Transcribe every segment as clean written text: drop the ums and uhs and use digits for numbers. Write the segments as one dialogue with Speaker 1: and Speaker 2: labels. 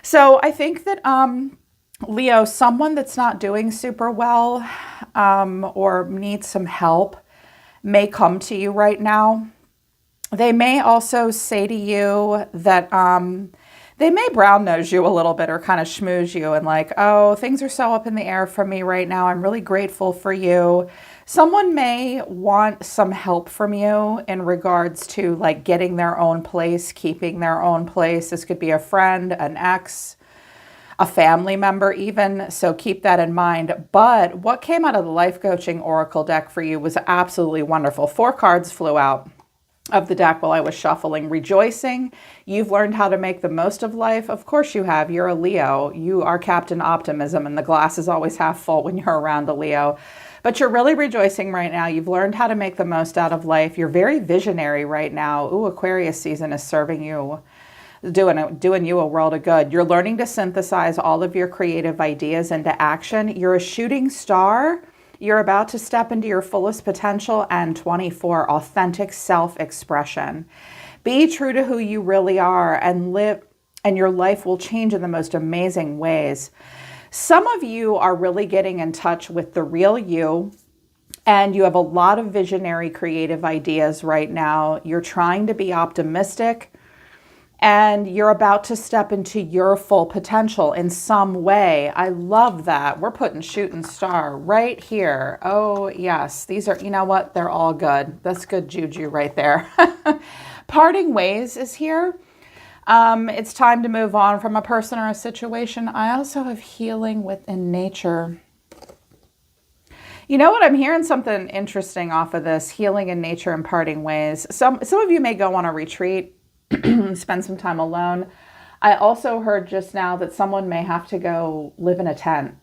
Speaker 1: So I think that Leo, someone that's not doing super well or needs some help may come to you right now. They may also say to you that they may brown nose you a little bit or kind of schmooze you and like, oh, things are so up in the air for me right now. I'm really grateful for you. Someone may want some help from you in regards to like getting their own place, keeping their own place. This could be a friend, an ex, a family member even. So keep that in mind. But what came out of the life coaching oracle deck for you was absolutely wonderful. 4 cards flew out of the deck while I was shuffling. Rejoicing. You've learned how to make the most of life. Of course you have. You're a Leo. You are Captain Optimism, and the glass is always half full when you're around a Leo. But you're really rejoicing right now. You've learned how to make the most out of life. You're very visionary right now. Ooh, Aquarius season is serving you, doing you a world of good. You're learning to synthesize all of your creative ideas into action. You're a shooting star. You're about to step into your fullest potential. And 24, authentic self-expression. Be true to who you really are and live, and your life will change in the most amazing ways. Some of you are really getting in touch with the real you, and you have a lot of visionary creative ideas right now. You're trying to be optimistic, and you're about to step into your full potential in some way. I love that. We're putting shooting star right here. Oh, yes. These are, you know what? They're all good. That's good juju right there. Parting ways is here. It's time to move on from a person or a situation. I also have healing within nature. You know what? I'm hearing something interesting off of this, healing in nature and parting ways. Some of you may go on a retreat, spend some time alone. I also heard just now that someone may have to go live in a tent.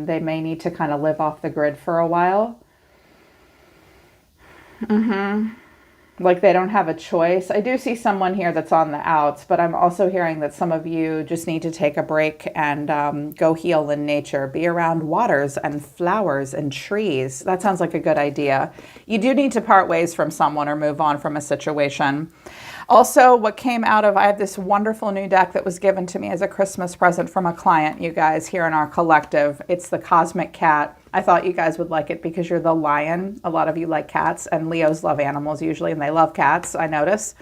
Speaker 1: They may need to kind of live off the grid for a while. Like they don't have a choice. I do see someone here that's on the outs, but I'm also hearing that some of you just need to take a break and go heal in nature. Be around waters and flowers and trees. That sounds like a good idea. You do need to part ways from someone or move on from a situation. Also, what came out of, I have this wonderful new deck that was given to me as a Christmas present from a client, you guys, here in our collective. It's the Cosmic Cat. I thought you guys would like it because you're the lion. A lot of you like cats, and Leos love animals usually, and they love cats, I notice.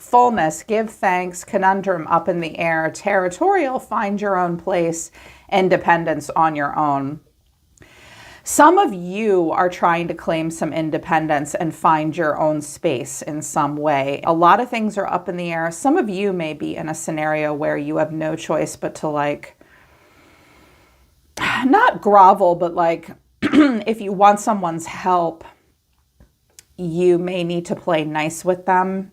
Speaker 1: Fullness, give thanks, conundrum, up in the air, territorial, find your own place, independence on your own. Some of you are trying to claim some independence and find your own space in some way. A lot of things are up in the air. Some of you may be in a scenario where you have no choice but to like, not grovel, but like if you want someone's help, you may need to play nice with them.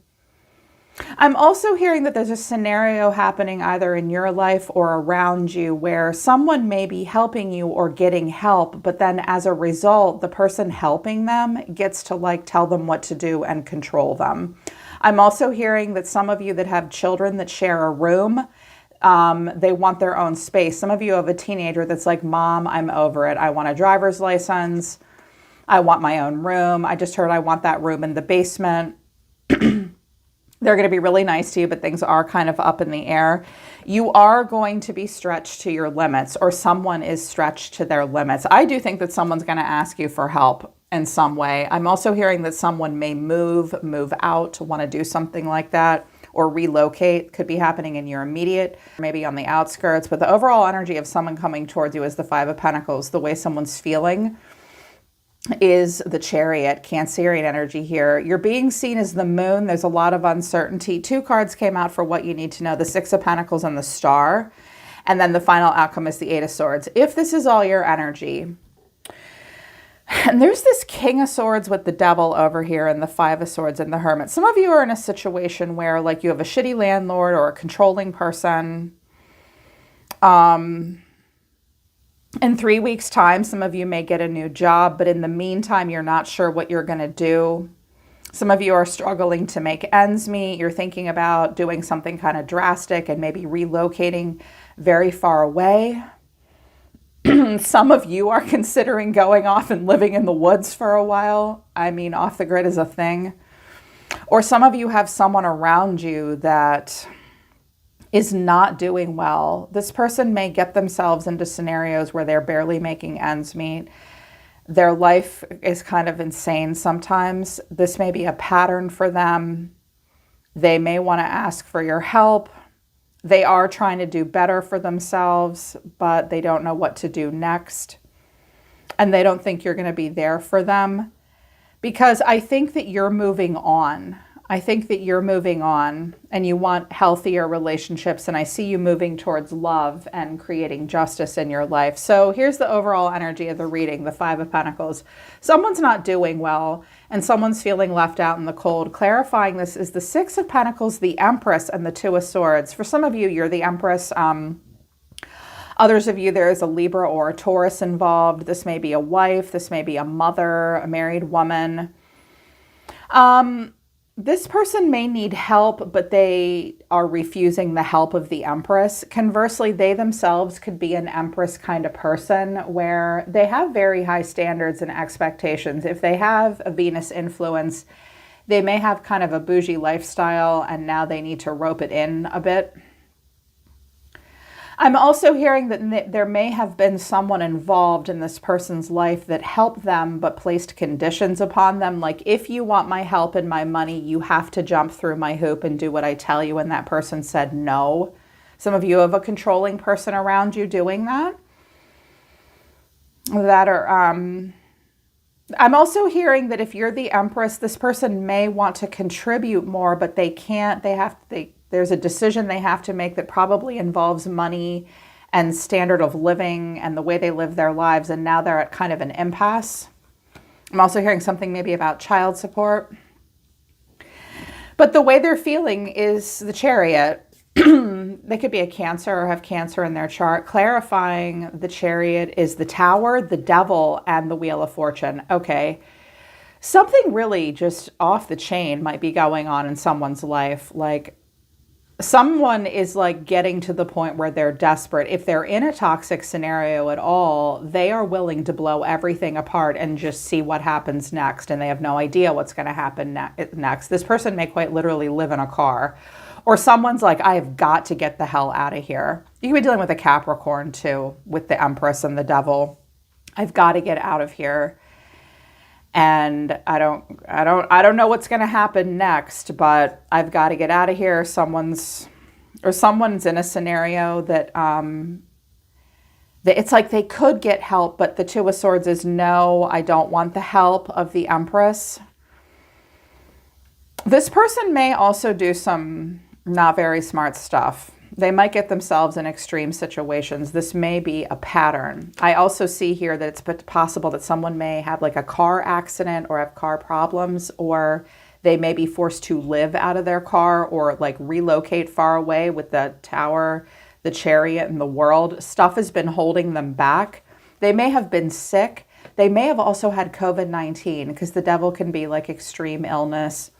Speaker 1: I'm also hearing that there's a scenario happening either in your life or around you where someone may be helping you or getting help, but then as a result, the person helping them gets to like tell them what to do and control them. I'm also hearing that some of you that have children that share a room, they want their own space. Some of you have a teenager that's like, Mom, I'm over it. I want a driver's license. I want my own room. I just heard I want that room in the basement. They're going to be really nice to you, but things are kind of up in the air. You are going to be stretched to your limits, or someone is stretched to their limits. I do think that someone's going to ask you for help in some way. I'm also hearing that someone may move out, want to do something like that, or relocate. Could be happening in your immediate, maybe on the outskirts. But the overall energy of someone coming towards you is the 5 of Pentacles. The way someone's feeling is the Chariot, Cancerian energy here. You're being seen as the moon. There's a lot of uncertainty. 2 cards came out for what you need to know, the 6 of Pentacles and the Star. And then the final outcome is the 8 of Swords. If this is all your energy, and there's this King of Swords with the Devil over here and the 5 of Swords and the Hermit. Some of you are in a situation where like you have a shitty landlord or a controlling person. In 3 weeks' time, some of you may get a new job, but in the meantime, you're not sure what you're going to do. Some of you are struggling to make ends meet. You're thinking about doing something kind of drastic and maybe relocating very far away. Some of you are considering going off and living in the woods for a while. I mean, off the grid is a thing. Or some of you have someone around you that is not doing well. This person may get themselves into scenarios where they're barely making ends meet. Their life is kind of insane sometimes. This may be a pattern for them. They may want to ask for your help. They are trying to do better for themselves, but they don't know what to do next. And they don't think you're going to be there for them, because I think that you're moving on. I think that you're moving on and you want healthier relationships. And I see you moving towards love and creating justice in your life. So here's the overall energy of the reading, the Five of Pentacles. Someone's not doing well and someone's feeling left out in the cold. Clarifying this is the Six of Pentacles, the Empress, and the Two of Swords. For some of you, you're the Empress. Others of you, there is a Libra or a Taurus involved. This may be a wife. This may be a mother, a married woman. This person may need help, but they are refusing the help of the Empress. Conversely, they themselves could be an Empress kind of person where they have very high standards and expectations. If they have a Venus influence, they may have kind of a bougie lifestyle and now they need to rope it in a bit. I'm also hearing that there may have been someone involved in this person's life that helped them but placed conditions upon them. Like, if you want my help and my money, you have to jump through my hoop and do what I tell you. And that person said no. Some of you have a controlling person around you doing that. I'm also hearing that if you're the Empress, this person may want to contribute more, but they can't. There's a decision they have to make that probably involves money and standard of living and the way they live their lives. And now they're at kind of an impasse. I'm also hearing something maybe about child support. But the way they're feeling is the Chariot. They could be a Cancer or have Cancer in their chart. Clarifying the Chariot is the Tower, the Devil, and the Wheel of Fortune. Okay. Something really just off the chain might be going on in someone's life. Like, someone is like getting to the point where they're desperate. If they're in a toxic scenario at all, they are willing to blow everything apart and just see what happens next. And they have no idea what's going to happen next. This person may quite literally live in a car. Or someone's like, I have got to get the hell out of here. You could be dealing with a Capricorn too, with the Empress and the Devil. I've got to get out of here. And I don't know what's going to happen next, but I've got to get out of here. Someone's in a scenario that it's like they could get help, but the Two of Swords is no, I don't want the help of the Empress. This person may also do some not very smart stuff. They might get themselves in extreme situations. This may be a pattern. I also see here that it's possible that someone may have like a car accident or have car problems, or they may be forced to live out of their car or like relocate far away with the Tower, the Chariot, and the World. Stuff has been holding them back. They may have been sick. They may have also had COVID-19, because the Devil can be like extreme illness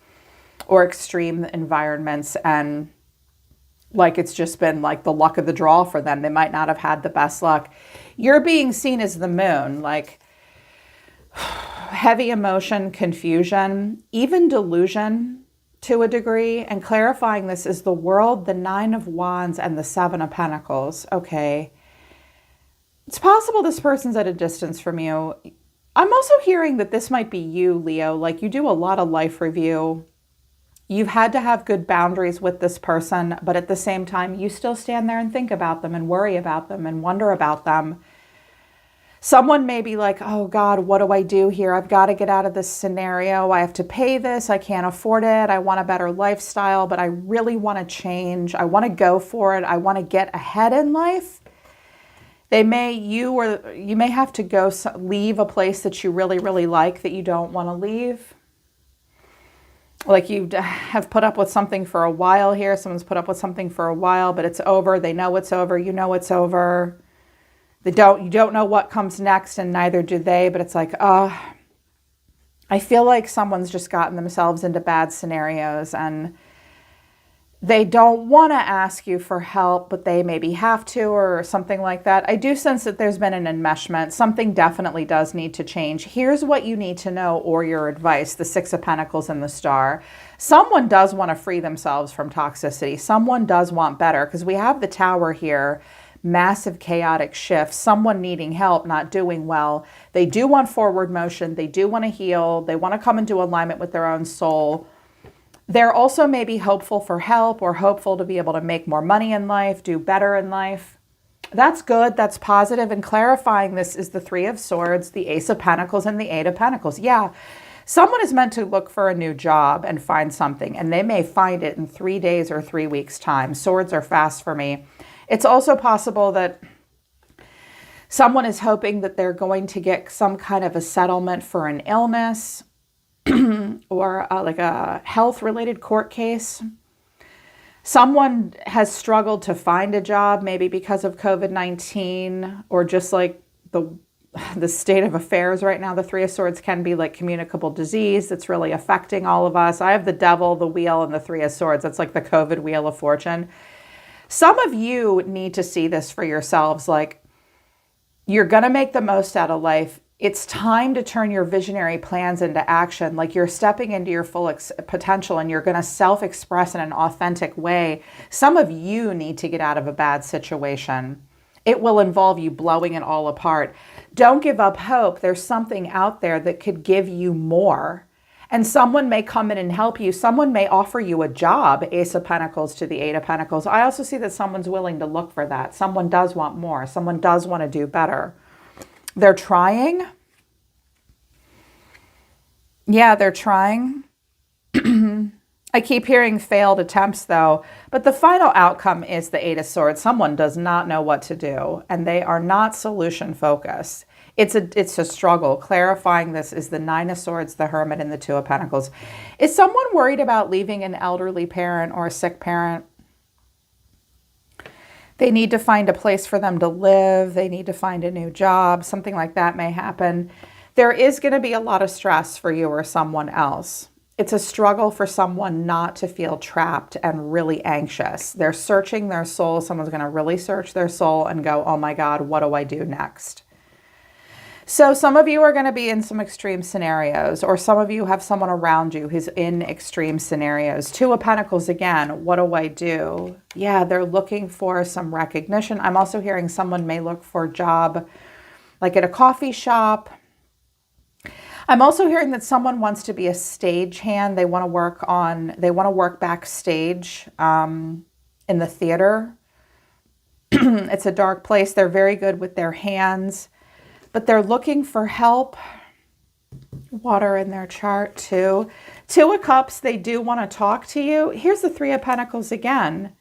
Speaker 1: or extreme environments, and like it's just been like the luck of the draw for them. They might not have had the best luck. You're being seen as the Moon, like heavy emotion, confusion, even delusion to a degree. And clarifying this is the World, the Nine of Wands, and the Seven of Pentacles. Okay. It's possible this person's at a distance from you. I'm also hearing that this might be you, Leo. Like, you do a lot of life review. You've had to have good boundaries with this person, but at the same time, you still stand there and think about them and worry about them and wonder about them. Someone may be like, oh God, what do I do here? I've got to get out of this scenario. I have to pay this. I can't afford it. I want a better lifestyle, but I really want to change. I want to go for it. I want to get ahead in life. You may have to leave a place that you really, really like that you don't want to leave. Like, you have put up with something for a while here. Someone's put up with something for a while, but it's over. They know it's over. You know it's over. You don't know what comes next, and neither do they. But it's like, I feel like someone's just gotten themselves into bad scenarios, and They don't want to ask you for help, but they maybe have to or something like that. I do sense that there's been an enmeshment. Something definitely does need to change. Here's what you need to know, or your advice, the Six of Pentacles and the Star. Someone does want to free themselves from toxicity. Someone does want better, because we have the Tower here, massive chaotic shifts, someone needing help, not doing well. They do want forward motion. They do want to heal. They want to come into alignment with their own soul. They're also maybe hopeful for help or hopeful to be able to make more money in life, do better in life. That's good. That's positive. And clarifying this is the Three of Swords, the Ace of Pentacles, and the Eight of Pentacles. Yeah, someone is meant to look for a new job and find something, and they may find it in 3 days or 3 weeks' time. Swords are fast for me. It's also possible that someone is hoping that they're going to get some kind of a settlement for an illness, or like a health-related court case. Someone has struggled to find a job, maybe because of COVID-19, or just like the state of affairs right now. The Three of Swords can be like communicable disease that's really affecting all of us. I have the Devil, the Wheel, and the Three of Swords. That's like the COVID Wheel of Fortune. Some of you need to see this for yourselves. Like, you're going to make the most out of life. It's time to turn your visionary plans into action. Like, you're stepping into your full potential, and you're going to self-express in an authentic way. Some of you need to get out of a bad situation. It will involve you blowing it all apart. Don't give up hope. There's something out there that could give you more. And someone may come in and help you. Someone may offer you a job, Ace of Pentacles to the Eight of Pentacles. I also see that someone's willing to look for that. Someone does want more. Someone does want to do better. They're trying. Yeah, they're trying. I keep hearing failed attempts though, but the final outcome is the Eight of Swords. Someone does not know what to do, and they are not solution focused. It's a struggle. Clarifying this is the Nine of Swords, the Hermit, and the Two of Pentacles. Is someone worried about leaving an elderly parent or a sick parent? They need to find a place for them to live. They need to find a new job. Something like that may happen. There is going to be a lot of stress for you or someone else. It's a struggle for someone not to feel trapped and really anxious. They're searching their soul. Someone's going to really search their soul and go, oh my God, what do I do next? So some of you are going to be in some extreme scenarios, or some of you have someone around you who's in extreme scenarios. Two of Pentacles again, what do I do? Yeah, they're looking for some recognition. I'm also hearing someone may look for a job like at a coffee shop. I'm also hearing that someone wants to be a stagehand. They want to work backstage in the theater. It's a dark place. They're very good with their hands, but they're looking for help. Water in their chart too. Two of Cups, they do want to talk to you. Here's the Three of Pentacles again.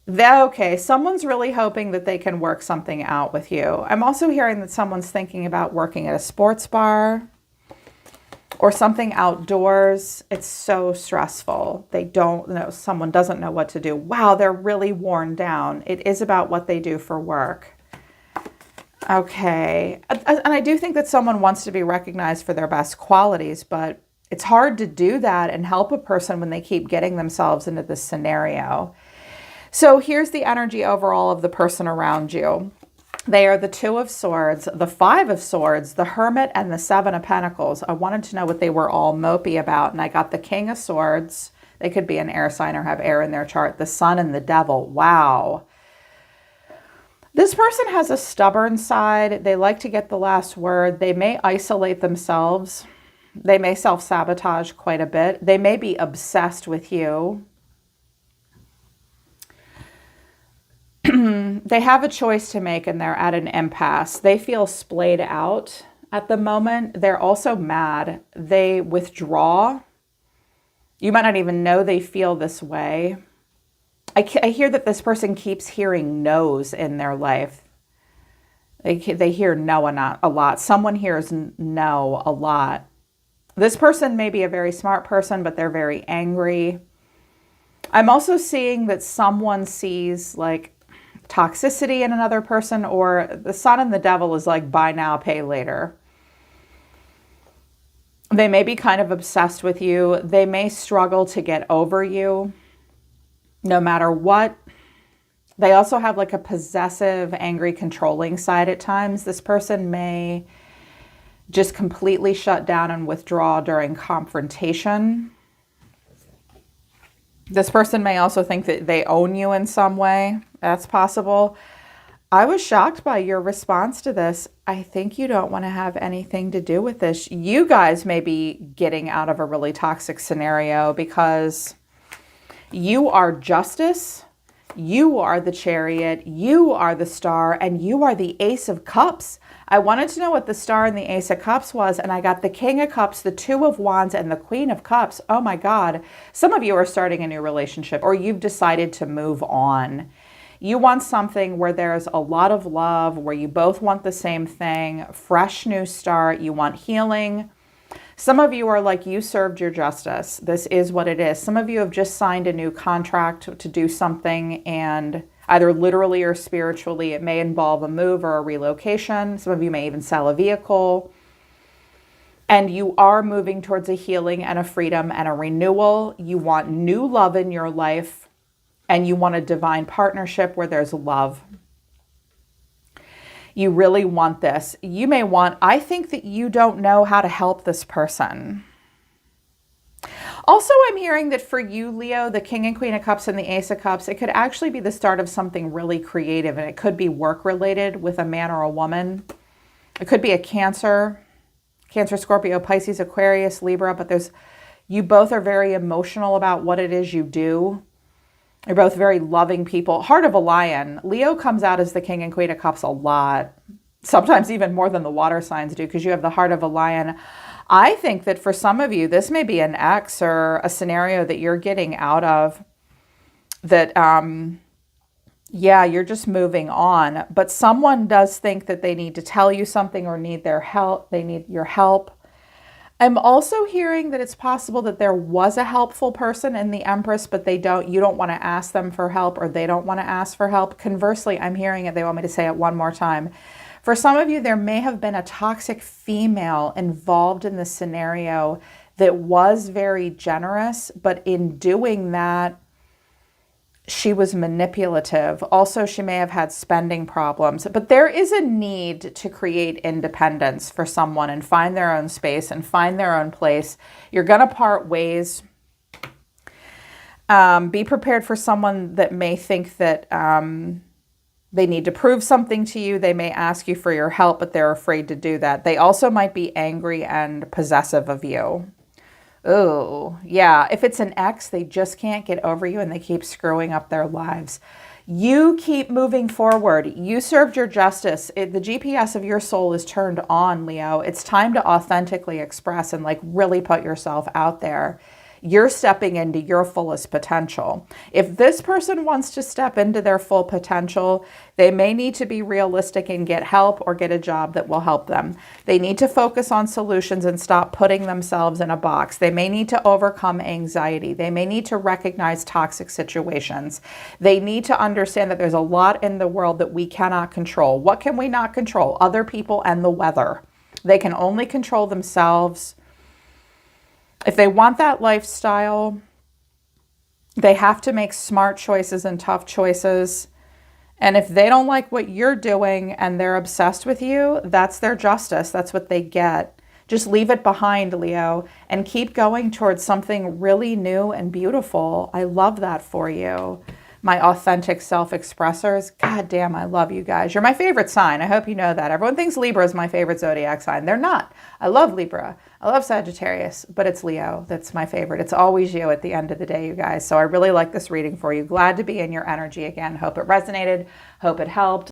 Speaker 1: Okay, someone's really hoping that they can work something out with you. I'm also hearing that someone's thinking about working at a sports bar or something outdoors. It's so stressful. They don't know, someone doesn't know what to do. Wow, they're really worn down. It is about what they do for work. Okay, and I do think that someone wants to be recognized for their best qualities, but it's hard to do that and help a person when they keep getting themselves into this scenario. So here's the energy overall of the person around you. They are the Two of Swords, the Five of Swords, the Hermit, and the Seven of Pentacles. I wanted to know what they were all mopey about, and I got the King of Swords. They could be an air sign or have air in their chart. The Sun and the Devil. Wow. This person has a stubborn side. They like to get the last word. They may isolate themselves. They may self-sabotage quite a bit. They may be obsessed with you. They have a choice to make, and they're at an impasse. They feel splayed out at the moment. They're also mad. They withdraw. You might not even know they feel this way. I hear that this person keeps hearing no's in their life. They hear no a lot. Someone hears no a lot. This person may be a very smart person, but they're very angry. I'm also seeing that someone sees like toxicity in another person, or the Sun and the Devil is like buy now, pay later. They may be kind of obsessed with you. They may struggle to get over you. no matter what. They also have like a possessive, angry, controlling side at times. This person may just completely shut down and withdraw during confrontation. This person may also think that they own you in some way. That's possible. I was shocked by your response to this. I think you don't want to have anything to do with this. You guys may be getting out of a really toxic scenario because you are justice, you are the Chariot, you are the Star, and you are the Ace of Cups. I wanted to know what the Star and the Ace of Cups was, and I got the King of Cups, the Two of Wands, and the Queen of Cups. Oh my God. Some of you are starting a new relationship, or you've decided to move on. You want something where there's a lot of love, where you both want the same thing, fresh new start, you want healing. Some of you are like, you served your justice. This is what it is. Some of you have just signed a new contract to do something, and either literally or spiritually, it may involve a move or a relocation. Some of you may even sell a vehicle. And you are moving towards a healing and a freedom and a renewal. You want new love in your life, and you want a divine partnership where there's love. You really want this. You may want, I think that you don't know how to help this person. Also, I'm hearing that for you, Leo, the King and Queen of Cups and the Ace of Cups, it could actually be the start of something really creative, and it could be work-related with a man or a woman. It could be a Cancer, Scorpio, Pisces, Aquarius, Libra, but you both are very emotional about what it is you do. You're both very loving people. Heart of a Lion. Leo comes out as the King and Queen of Cups a lot. Sometimes even more than the water signs do, because you have the Heart of a Lion. I think that for some of you, this may be an ex or a scenario that you're getting out of that, yeah, you're just moving on. But someone does think that they need to tell you something or need their help. They need your help. I'm also hearing that it's possible that there was a helpful person in the Empress, but you don't want to ask them for help, or they don't want to ask for help. Conversely, I'm hearing it. They want me to say it one more time. For some of you, there may have been a toxic female involved in this scenario that was very generous, but in doing that, she was manipulative. Also, she may have had spending problems, but there is a need to create independence for someone and find their own space and find their own place. You're going to part ways. Be prepared for someone that may think that they need to prove something to you. They may ask you for your help, but they're afraid to do that. They also might be angry and possessive of you. Oh, yeah. If it's an ex, they just can't get over you and they keep screwing up their lives. You keep moving forward. You served your justice. The GPS of your soul is turned on, Leo. It's time to authentically express and like really put yourself out there. You're stepping into your fullest potential. If this person wants to step into their full potential, they may need to be realistic and get help or get a job that will help them. They need to focus on solutions and stop putting themselves in a box. They may need to overcome anxiety. They may need to recognize toxic situations. They need to understand that there's a lot in the world that we cannot control. What can we not control? Other people and the weather. They can only control themselves. If they want that lifestyle, they have to make smart choices and tough choices. And if they don't like what you're doing and they're obsessed with you, that's their justice. That's what they get. Just leave it behind, Leo, and keep going towards something really new and beautiful. I love that for you. My authentic self-expressors. God damn, I love you guys. You're my favorite sign. I hope you know that. Everyone thinks Libra is my favorite zodiac sign. They're not. I love Libra. I love Sagittarius, but it's Leo that's my favorite. It's always you at the end of the day, you guys. So I really like this reading for you. Glad to be in your energy again. Hope it resonated. Hope it helped.